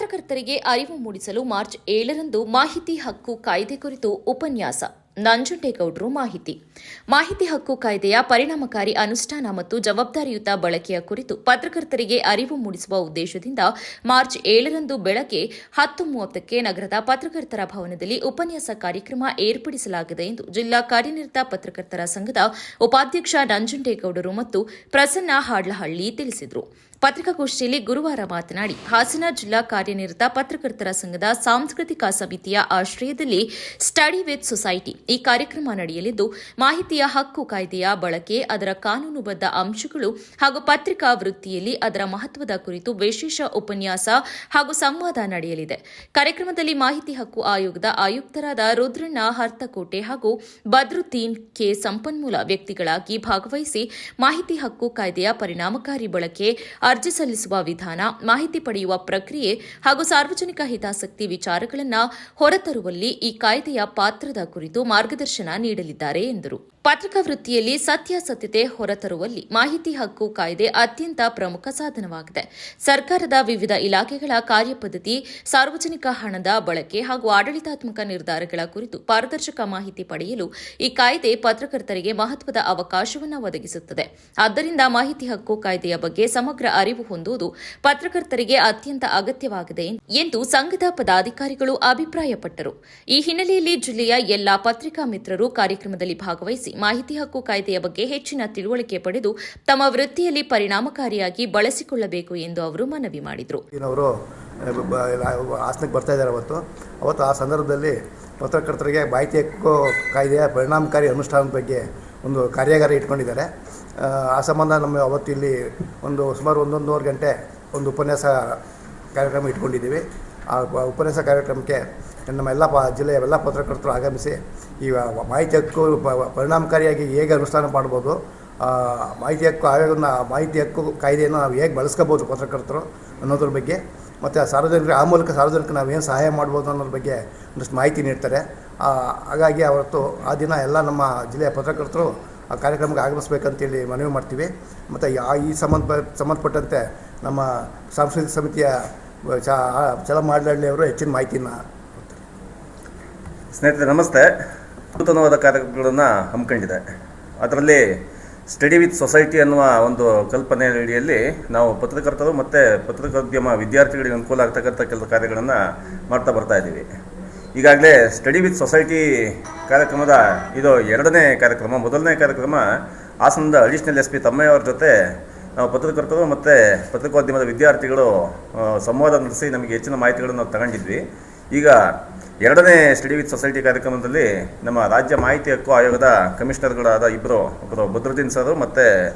ಪತ್ರಕರ್ತರಿಗೆ ಅರಿವು ಮೂಡಿಸಲು ಮಾರ್ಚ್ 7ರಂದು ಮಾಹಿತಿ ಹಕ್ಕು ಕಾಯ್ದೆ ಕುರಿತು ಉಪನ್ಯಾಸ. ನಂಜುಂಡೇಗೌಡರು ಮಾಹಿತಿ ಹಕ್ಕು ಕಾಯ್ದೆಯ ಪರಿಣಾಮಕಾರಿ ಅನುಷ್ಠಾನ ಮತ್ತು ಜವಾಬ್ದಾರಿಯುತ ಬಳಕೆಯ ಕುರಿತು ಪತ್ರಕರ್ತರಿಗೆ ಅರಿವು ಮೂಡಿಸುವ ಉದ್ದೇಶದಿಂದ ಮಾರ್ಚ್ 7ರಂದು ಬೆಳಗ್ಗೆ 10:30ಕ್ಕೆ ನಗರದ ಪತ್ರಕರ್ತರ ಭವನದಲ್ಲಿ ಉಪನ್ಯಾಸ ಕಾರ್ಯಕ್ರಮ ಏರ್ಪಡಿಸಲಾಗಿದೆ ಎಂದು ಜಿಲ್ಲಾ ಕಾರ್ಯನಿರತ ಪತ್ರಕರ್ತರ ಸಂಘದ ಉಪಾಧ್ಯಕ್ಷ ನಂಜುಂಡೇಗೌಡರು ಮತ್ತು ಪ್ರಸನ್ನ ಹಾಡ್ಲಹಳ್ಳಿ ತಿಳಿಸಿದರು. ಪತ್ರಿಕಾಗೋಷ್ಠಿಯಲ್ಲಿ ಗುರುವಾರ ಮಾತನಾಡಿ, ಹಾಸನ ಜಿಲ್ಲಾ ಕಾರ್ಯನಿರತ ಪತ್ರಕರ್ತರ ಸಂಘದ ಸಾಂಸ್ಕೃತಿಕ ಸಮಿತಿಯ ಆಶ್ರಯದಲ್ಲಿ ಸ್ಟಡಿ ವಿತ್ ಸೊಸೈಟಿ ಈ ಕಾರ್ಯಕ್ರಮ ನಡೆಯಲಿದ್ದು, ಮಾಹಿತಿಯ ಹಕ್ಕು ಕಾಯ್ದೆಯ ಬಳಕೆ, ಅದರ ಕಾನೂನುಬದ್ಧ ಅಂಶಗಳು ಹಾಗೂ ಪತ್ರಿಕಾ ವೃತ್ತಿಯಲ್ಲಿ ಅದರ ಮಹತ್ವದ ಕುರಿತು ವಿಶೇಷ ಉಪನ್ಯಾಸ ಹಾಗೂ ಸಂವಾದ ನಡೆಯಲಿದೆ. ಕಾರ್ಯಕ್ರಮದಲ್ಲಿ ಮಾಹಿತಿ ಹಕ್ಕು ಆಯೋಗದ ಆಯುಕ್ತರಾದ ರುದ್ರಣ್ಣ ಹರ್ತಕೋಟೆ ಹಾಗೂ ಬದ್ರುದ್ದೀನ್ ಕೆ ಸಂಪನ್ಮೂಲ ವ್ಯಕ್ತಿಗಳಾಗಿ ಭಾಗವಹಿಸಿ ಮಾಹಿತಿ ಹಕ್ಕು ಕಾಯ್ದೆಯ ಪರಿಣಾಮಕಾರಿ ಬಳಕೆ, ಅರ್ಜಿ ಸಲ್ಲಿಸುವ ವಿಧಾನ, ಮಾಹಿತಿ ಪಡೆಯುವ ಪ್ರಕ್ರಿಯೆ ಹಾಗೂ ಸಾರ್ವಜನಿಕ ಹಿತಾಸಕ್ತಿ ವಿಚಾರಗಳನ್ನು ಹೊರತರುವಲ್ಲಿ ಈ ಕಾಯ್ದೆಯ ಪಾತ್ರದ ಕುರಿತು ಮಾರ್ಗದರ್ಶನ ನೀಡಲಿದ್ದಾರೆ ಎಂದರು. ಪತ್ರಿಕಾ ವೃತ್ತಿಯಲ್ಲಿ ಸತ್ಯಾಸತ್ಯತೆ ಹೊರತರುವಲ್ಲಿ ಮಾಹಿತಿ ಹಕ್ಕು ಕಾಯ್ದೆ ಅತ್ಯಂತ ಪ್ರಮುಖ ಸಾಧನವಾಗಿದೆ. ಸರ್ಕಾರದ ವಿವಿಧ ಇಲಾಖೆಗಳ ಕಾರ್ಯಪದ್ಧತಿ, ಸಾರ್ವಜನಿಕ ಹಣದ ಬಳಕೆ ಹಾಗೂ ಆಡಳಿತಾತ್ಮಕ ನಿರ್ಧಾರಗಳ ಕುರಿತು ಪಾರದರ್ಶಕ ಮಾಹಿತಿ ಪಡೆಯಲು ಈ ಕಾಯ್ದೆ ಪತ್ರಕರ್ತರಿಗೆ ಮಹತ್ವದ ಅವಕಾಶವನ್ನು ಒದಗಿಸುತ್ತದೆ. ಆದ್ದರಿಂದ ಮಾಹಿತಿ ಹಕ್ಕು ಕಾಯ್ದೆಯ ಬಗ್ಗೆ ಸಮಗ್ರ ಅರಿವು ಹೊಂದುವುದು ಪತ್ರಕರ್ತರಿಗೆ ಅತ್ಯಂತ ಅಗತ್ಯವಾಗಿದೆ ಎಂದು ಸಂಘದ ಪದಾಧಿಕಾರಿಗಳು ಅಭಿಪ್ರಾಯಪಟ್ಟರು. ಈ ಹಿನ್ನೆಲೆಯಲ್ಲಿ ಜಿಲ್ಲೆಯ ಎಲ್ಲಾ ಪತ್ರಿಕಾ ಮಿತ್ರರು ಕಾರ್ಯಕ್ರಮದಲ್ಲಿ ಭಾಗವಹಿಸಿ ಮಾಹಿತಿ ಹಕ್ಕು ಕಾಯ್ದೆಯ ಬಗ್ಗೆ ಹೆಚ್ಚಿನ ತಿಳುವಳಿಕೆ ಪಡೆದು ತಮ್ಮ ವೃತ್ತಿಯಲ್ಲಿ ಪರಿಣಾಮಕಾರಿಯಾಗಿ ಬಳಸಿಕೊಳ್ಳಬೇಕು ಎಂದು ಅವರು ಮನವಿ ಮಾಡಿದರು. ಹಾಸನಕ್ಕೆ ಬರ್ತಾ ಇದ್ದಾರೆ. ಅವತ್ತು ಆ ಸಂದರ್ಭದಲ್ಲಿ ಪತ್ರಕರ್ತರಿಗೆ ಮಾಹಿತಿ ಹಕ್ಕು ಕಾಯ್ದೆಯ ಪರಿಣಾಮಕಾರಿ ಅನುಷ್ಠಾನದ ಬಗ್ಗೆ ಒಂದು ಕಾರ್ಯಾಗಾರ ಇಟ್ಕೊಂಡಿದ್ದಾರೆ. ಆ ಸಂಬಂಧ ನಮ್ಮ ಅವತ್ತು ಇಲ್ಲಿ ಸುಮಾರು 1.5 ಗಂಟೆ ಒಂದು ಉಪನ್ಯಾಸ ಕಾರ್ಯಕ್ರಮ ಇಟ್ಕೊಂಡಿದ್ದೀವಿ. ಆ ಉಪನ್ಯಾಸ ಕಾರ್ಯಕ್ರಮಕ್ಕೆ ನಮ್ಮ ಜಿಲ್ಲೆಯ ಎಲ್ಲ ಪತ್ರಕರ್ತರು ಆಗಮಿಸಿ ಈ ಮಾಹಿತಿ ಹಕ್ಕು ಪರಿಣಾಮಕಾರಿಯಾಗಿ ಹೇಗೆ ಅನುಷ್ಠಾನ ಮಾಡ್ಬೋದು, ಮಾಹಿತಿ ಹಕ್ಕು ಆಯೋಗನ ಮಾಹಿತಿ ಹಕ್ಕು ಕಾಯ್ದೆಯನ್ನು ನಾವು ಹೇಗೆ ಬಳಸ್ಕೋಬೋದು ಪತ್ರಕರ್ತರು ಅನ್ನೋದ್ರ ಬಗ್ಗೆ, ಮತ್ತು ಆ ಮೂಲಕ ಸಾರ್ವಜನಿಕರು ನಾವು ಏನು ಸಹಾಯ ಮಾಡ್ಬೋದು ಅನ್ನೋದ್ರ ಬಗ್ಗೆ ಒಂದಷ್ಟು ಮಾಹಿತಿ ನೀಡ್ತಾರೆ. ಹಾಗಾಗಿ ಅವತ್ತು ಆ ದಿನ ಎಲ್ಲ ನಮ್ಮ ಜಿಲ್ಲೆಯ ಪತ್ರಕರ್ತರು ಆ ಕಾರ್ಯಕ್ರಮಕ್ಕೆ ಆಗಮಿಸಬೇಕಂತೇಳಿ ಮನವಿ ಮಾಡ್ತೀವಿ. ಮತ್ತು ಈ ಸಂಬಂಧಪಟ್ಟಂತೆ ನಮ್ಮ ಸಾಂಸ್ಕೃತಿಕ ಸಮಿತಿಯ ಚಲಮಾಡ್ಲಹಳ್ಳಿ ಅವರು ಹೆಚ್ಚಿನ ಮಾಹಿತಿಯನ್ನು. ಸ್ನೇಹಿತರೆ ನಮಸ್ತೆ. ನೂತನವಾದ ಕಾರ್ಯಕ್ರಮಗಳನ್ನು ಹಮ್ಮಿಕೊಂಡಿದೆ. ಅದರಲ್ಲಿ ಸ್ಟಡಿ ವಿತ್ ಸೊಸೈಟಿ ಅನ್ನುವ ಒಂದು ಕಲ್ಪನೆ ಅಡಿಯಲ್ಲಿ ನಾವು ಪತ್ರಕರ್ತರು ಮತ್ತು ಪತ್ರಿಕೋದ್ಯಮ ವಿದ್ಯಾರ್ಥಿಗಳಿಗೆ ಅನುಕೂಲ ಆಗ್ತಕ್ಕಂಥ ಕೆಲಸ ಕಾರ್ಯಗಳನ್ನು ಮಾಡ್ತಾ ಬರ್ತಾ ಇದ್ದೀವಿ. ಈಗಾಗಲೇ ಸ್ಟಡಿ ವಿತ್ ಸೊಸೈಟಿ ಕಾರ್ಯಕ್ರಮದ ಇದು 2ನೇ ಕಾರ್ಯಕ್ರಮ. 1ನೇ ಕಾರ್ಯಕ್ರಮ ಹಾಸನದ ಅಡಿಷನಲ್ SP ತಮ್ಮಯ್ಯ ಅವರ ಜೊತೆ ನಾವು ಪತ್ರಕರ್ತರು ಮತ್ತು ಪತ್ರಿಕೋದ್ಯಮದ ವಿದ್ಯಾರ್ಥಿಗಳು ಸಂವಾದ ನಡೆಸಿ ನಮಗೆ ಹೆಚ್ಚಿನ ಮಾಹಿತಿಗಳನ್ನು ನಾವು ತಗೊಂಡಿದ್ವಿ. ಈಗ 2ನೇ ಸ್ಟಡಿ ವಿತ್ ಸೊಸೈಟಿ ಕಾರ್ಯಕ್ರಮದಲ್ಲಿ ನಮ್ಮ ರಾಜ್ಯ ಮಾಹಿತಿ ಹಕ್ಕು ಆಯೋಗದ ಕಮಿಷನರ್ಗಳಾದ ಒಬ್ಬರು ಬದ್ರುದ್ದೀನ್ ಸರ್ ಮತ್ತು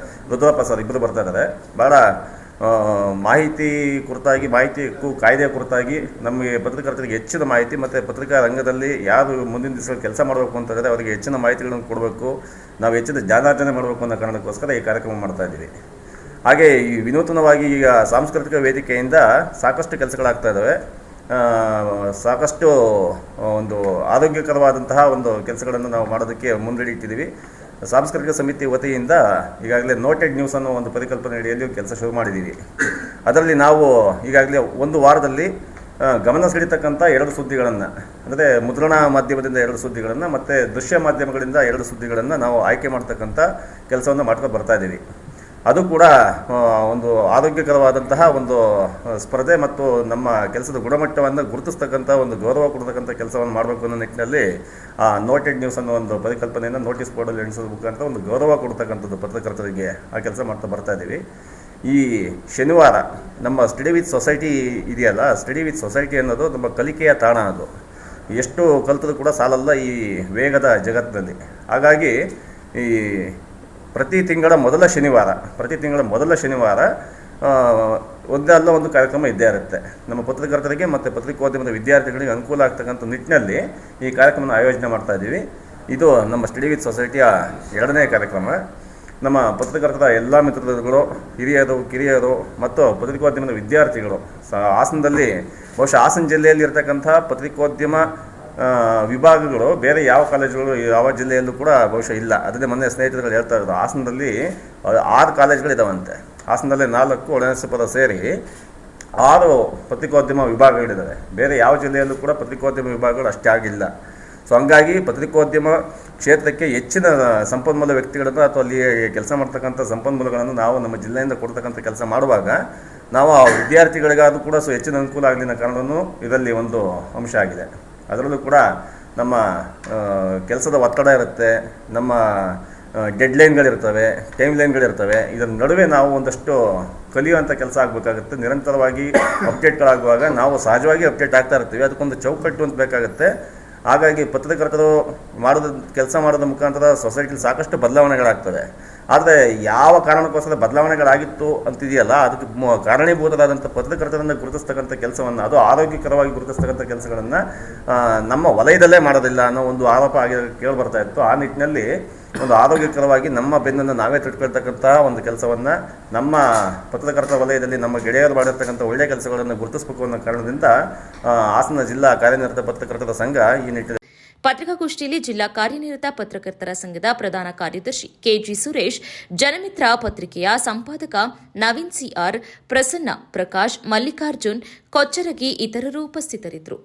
ರುದ್ರಪ್ಪ ಸರ್ ಇಬ್ಬರು ಬರ್ತಾ ಇದ್ದಾರೆ. ಭಾಳ ಮಾಹಿತಿ ಕುರಿತಾಗಿ, ಮಾಹಿತಿ ಹಕ್ಕು ಕಾಯ್ದೆಯ ಕುರಿತಾಗಿ ನಮಗೆ ಪತ್ರಕರ್ತರಿಗೆ ಹೆಚ್ಚಿನ ಮಾಹಿತಿ ಮತ್ತು ಪತ್ರಿಕಾ ರಂಗದಲ್ಲಿ ಯಾರು ಮುಂದಿನ ದಿವಸದಲ್ಲಿ ಕೆಲಸ ಮಾಡಬೇಕು ಅಂತಂದರೆ ಅವರಿಗೆ ಹೆಚ್ಚಿನ ಮಾಹಿತಿಗಳನ್ನು ಕೊಡಬೇಕು, ನಾವು ಹೆಚ್ಚಿನ ಜ್ಞಾನಾರ್ಜನೆ ಮಾಡಬೇಕು ಅನ್ನೋ ಕಾರಣಕ್ಕೋಸ್ಕರ ಈ ಕಾರ್ಯಕ್ರಮ ಮಾಡ್ತಾ ಇದ್ದೀವಿ. ಹಾಗೆ ಈ ವಿನೂತನವಾಗಿ ಈಗ ಸಾಂಸ್ಕೃತಿಕ ವೇದಿಕೆಯಿಂದ ಸಾಕಷ್ಟು ಕೆಲಸಗಳಾಗ್ತಾ ಇದ್ದಾವೆ. ಸಾಕಷ್ಟು ಒಂದು ಆರೋಗ್ಯಕರವಾದಂತಹ ಒಂದು ಕೆಲಸಗಳನ್ನು ನಾವು ಮಾಡೋದಕ್ಕೆ ಮುಂದಡಿತಿದ್ದೀವಿ. ಸಾಂಸ್ಕೃತಿಕ ಸಮಿತಿ ವತಿಯಿಂದ ಈಗಾಗಲೇ ನೋಟೆಡ್ ನ್ಯೂಸ್ ಅನ್ನೋ ಒಂದು ಪರಿಕಲ್ಪನೆ ಅಡಿಯಲ್ಲಿ ಕೆಲಸ ಶುರು ಮಾಡಿದ್ದೀವಿ. ಅದರಲ್ಲಿ ನಾವು ಈಗಾಗಲೇ ಒಂದು ವಾರದಲ್ಲಿ ಗಮನ ಸೆಳೀತಕ್ಕಂಥ 2 ಸುದ್ದಿಗಳನ್ನು, ಅಂದರೆ ಮುದ್ರಣ ಮಾಧ್ಯಮದಿಂದ 2 ಸುದ್ದಿಗಳನ್ನು ಮತ್ತು ದೃಶ್ಯ ಮಾಧ್ಯಮಗಳಿಂದ 2 ಸುದ್ದಿಗಳನ್ನು ನಾವು ಆಯ್ಕೆ ಮಾಡ್ತಕ್ಕಂಥ ಕೆಲಸವನ್ನು ಮಾಡ್ಕೊಂಡು ಬರ್ತಾ ಇದ್ದೀವಿ. ಅದು ಕೂಡ ಒಂದು ಆರೋಗ್ಯಕರವಾದಂತಹ ಒಂದು ಸ್ಪರ್ಧೆ ಮತ್ತು ನಮ್ಮ ಕೆಲಸದ ಗುಣಮಟ್ಟವನ್ನು ಗುರುತಿಸ್ತಕ್ಕಂಥ ಒಂದು ಗೌರವ ಕೊಡ್ತಕ್ಕಂಥ ಕೆಲಸವನ್ನು ಮಾಡಬೇಕು ಅನ್ನೋ ನಿಟ್ಟಿನಲ್ಲಿ ನೋಟೆಡ್ ನ್ಯೂಸ್ ಅನ್ನೋ ಒಂದು ಪರಿಕಲ್ಪನೆಯನ್ನು ನೋಟಿಸ್ ಬೋರ್ಡಲ್ಲಿ ಎಣಿಸೋದ್ರ ಮುಖಾಂತರ ಒಂದು ಗೌರವ ಕೊಡ್ತಕ್ಕಂಥದ್ದು ಪತ್ರಕರ್ತರಿಗೆ ಆ ಕೆಲಸ ಮಾಡ್ತಾ ಬರ್ತಾ ಇದ್ದೀವಿ. ಈ ಶನಿವಾರ ನಮ್ಮ ಸ್ಟಡಿ ವಿತ್ ಸೊಸೈಟಿ ಇದೆಯಲ್ಲ, ಸ್ಟಡಿ ವಿತ್ ಸೊಸೈಟಿ ಅನ್ನೋದು ನಮ್ಮ ಕಲಿಕೆಯ ತಾಣ. ಅದು ಎಷ್ಟು ಕಲಿತರೂ ಕೂಡ ಸಾಲಲ್ಲ ಈ ವೇಗದ ಜಗತ್ತಿನಲ್ಲಿ. ಹಾಗಾಗಿ ಈ ಪ್ರತಿ ತಿಂಗಳ ಮೊದಲ ಶನಿವಾರ ಒಂದಲ್ಲ ಒಂದು ಕಾರ್ಯಕ್ರಮ ಇದ್ದೇ ಇರುತ್ತೆ. ನಮ್ಮ ಪತ್ರಕರ್ತರಿಗೆ ಮತ್ತು ಪತ್ರಿಕೋದ್ಯಮದ ವಿದ್ಯಾರ್ಥಿಗಳಿಗೆ ಅನುಕೂಲ ಆಗ್ತಕ್ಕಂಥ ನಿಟ್ಟಿನಲ್ಲಿ ಈ ಕಾರ್ಯಕ್ರಮನ ಆಯೋಜನೆ ಮಾಡ್ತಾ ಇದ್ದೀವಿ. ಇದು ನಮ್ಮ ಸ್ಟಡಿ ವಿತ್ ಸೊಸೈಟಿಯ 2ನೇ ಕಾರ್ಯಕ್ರಮ. ನಮ್ಮ ಪತ್ರಕರ್ತರ ಎಲ್ಲ ಮಿತ್ರರುಗಳು, ಹಿರಿಯರು, ಕಿರಿಯರು ಮತ್ತು ಪತ್ರಿಕೋದ್ಯಮದ ವಿದ್ಯಾರ್ಥಿಗಳು ಹಾಸನದಲ್ಲಿ, ಬಹುಶಃ ಹಾಸನ ಜಿಲ್ಲೆಯಲ್ಲಿ ಇರತಕ್ಕಂಥ ಪತ್ರಿಕೋದ್ಯಮ ವಿಭಾಗಗಳು ಬೇರೆ ಯಾವ ಕಾಲೇಜುಗಳು ಯಾವ ಜಿಲ್ಲೆಯಲ್ಲೂ ಕೂಡ ಬಹುಶಃ ಇಲ್ಲ. ಅದನ್ನೇ ಮೊನ್ನೆ ಸ್ನೇಹಿತರುಗಳು ಹೇಳ್ತಾ ಇರೋದು. ಹಾಸನದಲ್ಲಿ 6 ಕಾಲೇಜುಗಳಿದಾವಂತೆ. ಹಾಸನದಲ್ಲಿ 4 ಒಳನರಸೀಪುರ ಸೇರಿ 6 ಪತ್ರಿಕೋದ್ಯಮ ವಿಭಾಗಗಳಿದ್ದಾವೆ. ಬೇರೆ ಯಾವ ಜಿಲ್ಲೆಯಲ್ಲೂ ಕೂಡ ಪತ್ರಿಕೋದ್ಯಮ ವಿಭಾಗಗಳು ಅಷ್ಟೇ ಆಗಿಲ್ಲ. ಸೊ ಹಂಗಾಗಿ ಪತ್ರಿಕೋದ್ಯಮ ಕ್ಷೇತ್ರಕ್ಕೆ ಹೆಚ್ಚಿನ ಸಂಪನ್ಮೂಲ ವ್ಯಕ್ತಿಗಳನ್ನು ಅಥವಾ ಅಲ್ಲಿ ಕೆಲಸ ಮಾಡ್ತಕ್ಕಂಥ ಸಂಪನ್ಮೂಲಗಳನ್ನು ನಾವು ನಮ್ಮ ಜಿಲ್ಲೆಯಿಂದ ಕೊಡ್ತಕ್ಕಂಥ ಕೆಲಸ ಮಾಡುವಾಗ ನಾವು ಆ ವಿದ್ಯಾರ್ಥಿಗಳಿಗಾದರೂ ಕೂಡ ಹೆಚ್ಚಿನ ಅನುಕೂಲ ಆಗಲಿ ಅನ್ನೋ ಕಾರಣವೂ ಇದರಲ್ಲಿ ಒಂದು ಅಂಶ ಆಗಿದೆ. ಅದರಲ್ಲೂ ಕೂಡ ನಮ್ಮ ಕೆಲಸದ ಒತ್ತಡ ಇರುತ್ತೆ, ನಮ್ಮ ಡೆಡ್ಲೈನ್ಗಳಿರ್ತವೆ, ಟೈಮ್ ಲೈನ್ಗಳಿರ್ತವೆ. ಇದರ ನಡುವೆ ನಾವು ಒಂದಷ್ಟು ಕಲಿಯುವಂಥ ಕೆಲಸ ಆಗಬೇಕಾಗುತ್ತೆ. ನಿರಂತರವಾಗಿ ಅಪ್ಡೇಟ್ಗಳಾಗುವಾಗ ನಾವು ಸಹಜವಾಗಿ ಅಪ್ಡೇಟ್ ಆಗ್ತಾ ಇರ್ತೀವಿ. ಅದಕ್ಕೊಂದು ಚೌಕಟ್ಟು ಅಂತ ಬೇಕಾಗುತ್ತೆ. ಹಾಗಾಗಿ ಪತ್ರಕರ್ತರು ಕೆಲಸ ಮಾಡೋದ್ರ ಮುಖಾಂತರ ಸೊಸೈಟಿಲಿ ಸಾಕಷ್ಟು ಬದಲಾವಣೆಗಳಾಗ್ತವೆ. ಆದರೆ ಯಾವ ಕಾರಣಕ್ಕೋಸ್ಕರ ಬದಲಾವಣೆಗಳಾಗಿತ್ತು ಅಂತಿದೆಯಲ್ಲ, ಅದಕ್ಕೆ ಕಾರಣೀಭೂತರಾದಂಥ ಪತ್ರಕರ್ತರನ್ನು ಗುರುತಿಸ್ತಕ್ಕಂಥ ಕೆಲಸವನ್ನು, ಅದು ಆರೋಗ್ಯಕರವಾಗಿ ಗುರುತಿಸ್ತಕ್ಕಂಥ ಕೆಲಸಗಳನ್ನು ನಮ್ಮ ವಲಯದಲ್ಲೇ ಮಾಡೋದಿಲ್ಲ ಅನ್ನೋ ಒಂದು ಆರೋಪ ಆಗಿ ಕೇಳಿ ಬರ್ತಾ ಇತ್ತು. ಆ ನಿಟ್ಟಿನಲ್ಲಿ ಒಂದು ಆರೋಗ್ಯಕರವಾಗಿ ನಮ್ಮ ಬೆನ್ನನ್ನು ನಾವೇ ತಟ್ಕೊಳ್ತಕ್ಕಂಥ ಒಂದು ಕೆಲಸವನ್ನು ನಮ್ಮ ಪತ್ರಕರ್ತರ ವಲಯದಲ್ಲಿ ನಮ್ಮ ಗೆಳೆಯರು ಮಾಡಿರ್ತಕ್ಕಂಥ ಒಳ್ಳೆಯ ಕೆಲಸಗಳನ್ನು ಗುರುತಿಸಬೇಕು ಅನ್ನೋ ಕಾರಣದಿಂದ ಹಾಸನ ಜಿಲ್ಲಾ ಕಾರ್ಯನಿರತ ಪತ್ರಕರ್ತರ ಸಂಘ ಈ ನಿಟ್ಟಿನಲ್ಲಿ ಪತ್ರಿಕಾಗೋಷ್ಠಿಯಲ್ಲಿ ಜಿಲ್ಲಾ ಕಾರ್ಯನಿರತ ಪತ್ರಕರ್ತರ ಸಂಘದ ಪ್ರಧಾನ ಕಾರ್ಯದರ್ಶಿ ಕೆಜಿ ಸುರೇಶ್, ಜನಮಿತ್ರ ಪತ್ರಿಕೆಯ ಸಂಪಾದಕ ನವೀನ್ ಸಿಆರ್, ಪ್ರಸನ್ನ, ಪ್ರಕಾಶ್, ಮಲ್ಲಿಕಾರ್ಜುನ್, ಕೊಚ್ಚರಗಿ ಇತರರು ಉಪಸ್ಥಿತರಿದ್ದರು.